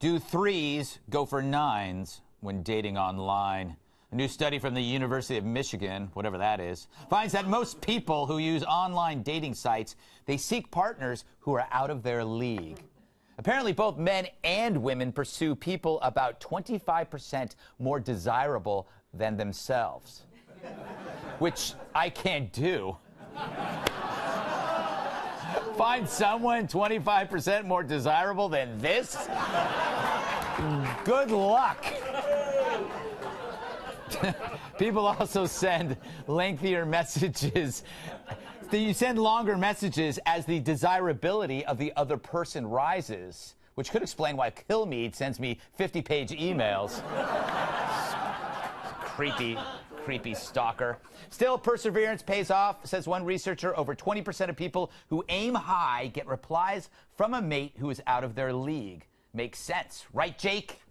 Do threes go for nines when dating online? A new study from the University of Michigan, whatever that is, finds that most people who use online dating sites, they seek partners who are out of their league. Apparently, both men and women pursue people about 25% more desirable than themselves, which I can't do. Find someone 25% more desirable than this? Good luck. People also send lengthier messages. You send longer messages as the desirability of the other person rises, which could explain why Kilmeade sends me 50-page emails. Creepy stalker. Still, perseverance pays off, says one researcher. Over 20% of people who aim high get replies from a mate who is out of their league. Makes sense, right, Jake?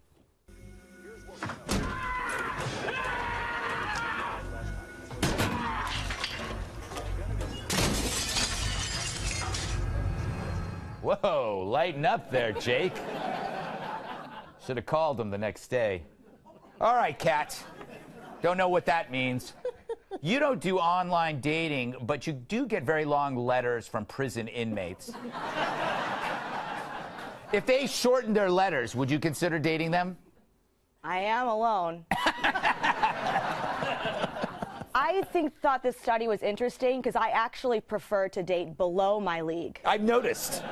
Whoa, lighten up there, Jake. Should have called him the next day. All right, Kat. Don't know what that means. You don't do online dating, but you do get very long letters from prison inmates. If they shortened their letters, would you consider dating them? I am alone. I thought this study was interesting because I actually prefer to date below my league. I've noticed.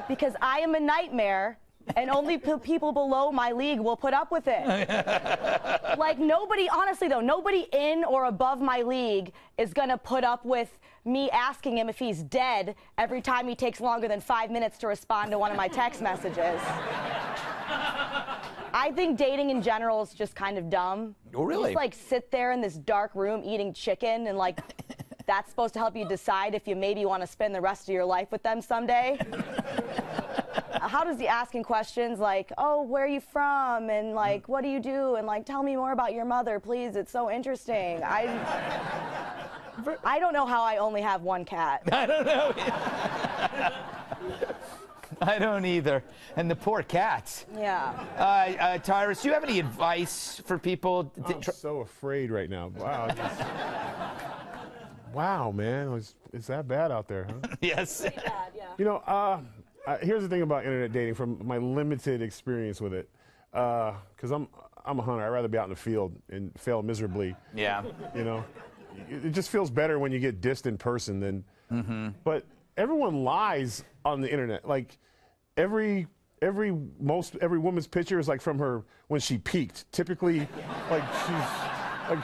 Because I am a nightmare, and only people below my league will put up with it. Like, nobody, honestly though, nobody in or above my league is gonna put up with me asking him if he's dead every time he takes longer than 5 minutes to respond to one of my text messages. I think dating in general is just kind of dumb. Oh, really? You just, like, sit there in this dark room eating chicken, and, like, that's supposed to help you decide if you maybe want to spend the rest of your life with them someday. How does he asking questions like, oh, where are you from? And, like, what do you do? And, like, tell me more about your mother, please. It's so interesting. I don't know how I only have one cat. I don't know. I don't either. And the poor cats. Yeah. Tyrus, do you have any advice for people? I'm so afraid right now. Wow. Wow, man. It's that bad out there, huh? Yes. Pretty bad, yeah. You know, here's the thing about internet dating from my limited experience with it. Because I'm a hunter. I'd rather be out in the field and fail miserably. Yeah. You know? It just feels better when you get dissed in person than... Mm-hmm. But everyone lies on the internet. Like, every woman's picture is like from her when she peaked. Typically,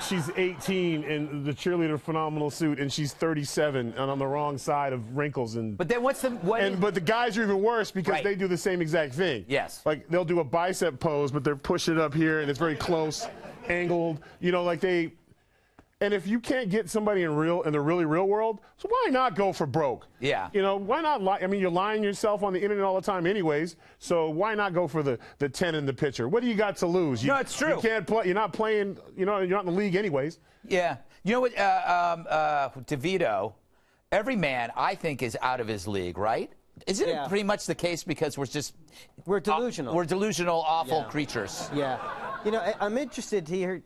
she's 18 in the cheerleader phenomenal suit, and she's 37 and on the wrong side of wrinkles. And but then but the guys are even worse because they do the same exact thing. Yes. Like, they'll do a bicep pose, but they're pushing it up here, and it's very close, angled. You know, like they. And if you can't get somebody in the really real world, so why not go for broke? Yeah. You know, why not lie? I mean, you're lying yourself on the internet all the time anyways, so why not go for the 10 in the picture? What do you got to lose? No, it's true. You can't play, you're not playing, you know, you're not in the league anyways. Yeah. You know what, DeVito, every man, I think, is out of his league, right? Isn't it pretty much the case because we're delusional? We're delusional, awful creatures. Yeah. You know, I'm interested to hear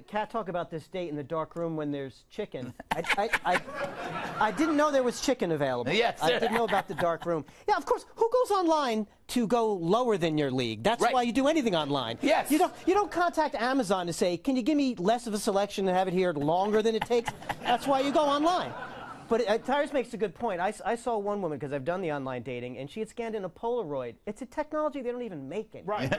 Kat talk about this date in the dark room when there's chicken. I didn't know there was chicken available. Yes. I didn't know about the dark room. Yeah, of course. Who goes online to go lower than your league? That's why you do anything online. Yes. You don't contact Amazon to say, can you give me less of a selection and have it here longer than it takes? That's why you go online. But Tyrus makes a good point. I saw one woman, because I've done the online dating, and she had scanned in a Polaroid. It's a technology they don't even make it. Right.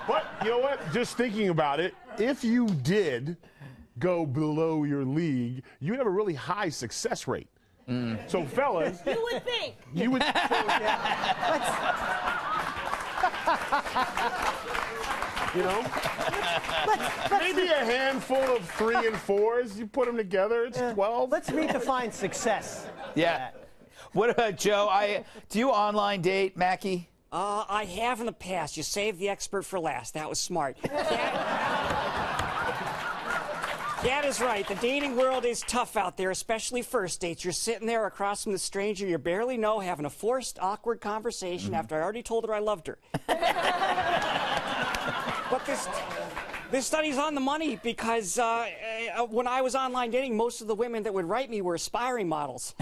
But you know what? Just thinking about it, if you did go below your league, you'd have a really high success rate. So, fellas, You would think. you would. You know, maybe a handful of 3 and 4s. You put them together, it's 12. Let's redefine success. Yeah. What about Joe? Do you online date, Mackie? I have in the past. You saved the expert for last. That was smart. That is right. The dating world is tough out there, especially first dates. You're sitting there across from the stranger you barely know, having a forced, awkward conversation after I already told her I loved her. But this study's on the money because when I was online dating, most of the women that would write me were aspiring models.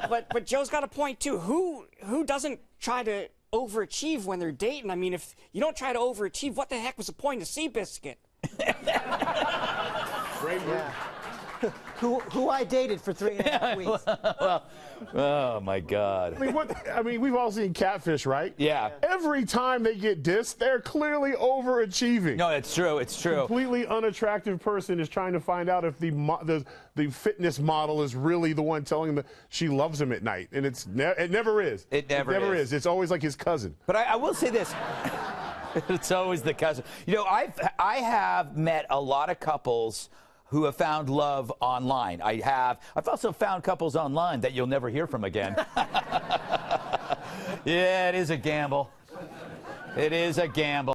but Joe's got a point, too. Who doesn't try to overachieve when they're dating? I mean, if you don't try to overachieve, what the heck was the point of Seabiscuit? Who I dated for 3.5 weeks. Well, oh my God. I mean, we've all seen Catfish, right? Yeah. Every time they get dissed, they're clearly overachieving. No, it's true. It's true. Completely unattractive person is trying to find out if the fitness model is really the one telling him that she loves him at night, and it never is. It never is. It's always like his cousin. But I will say this. It's always the cousin. You know, I have met a lot of couples who have found love online. I've also found couples online that you'll never hear from again. Yeah, it is a gamble. It is a gamble.